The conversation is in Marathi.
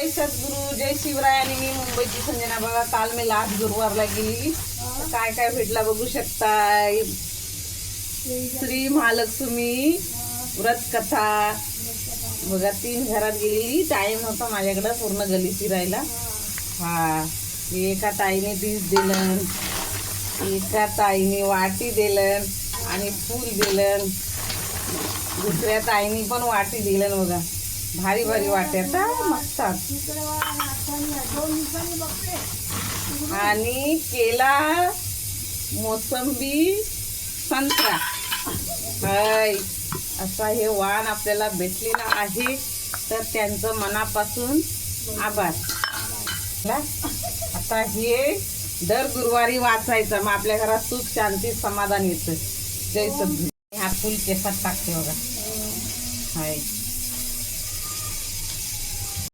जय सद्गुरू, जय शिवराय. आणि मी मुंबईची संजना. बघा, काल मी लास्ट गुरुवारला गेली. काय काय भेटला बघू शकताय. श्री महालक्ष्मी व्रत कथा बघा. 3 घरात गेलेली. टाइम होता माझ्याकडं पूर्ण गली फिरायला. हा, एका ताईने डिश दिलं, एका ताईने वाटी दिलं आणि फूल दिलं, दुसऱ्या ताईने पण वाटी दिलं. बघा, भारी भारी वाट्यात मस्त. आणि केला मोसंबी संत्रा. हाय, असा हे वाण आपल्याला भेटलेला आहे, तर त्यांचं मनापासून आभार. आता हे दर गुरुवारी वाचायचं, मग आपल्या घरात सुख शांती समाधान येतं. जय सद्गुरू. हा फुल केसात टाकते बघा. हाय.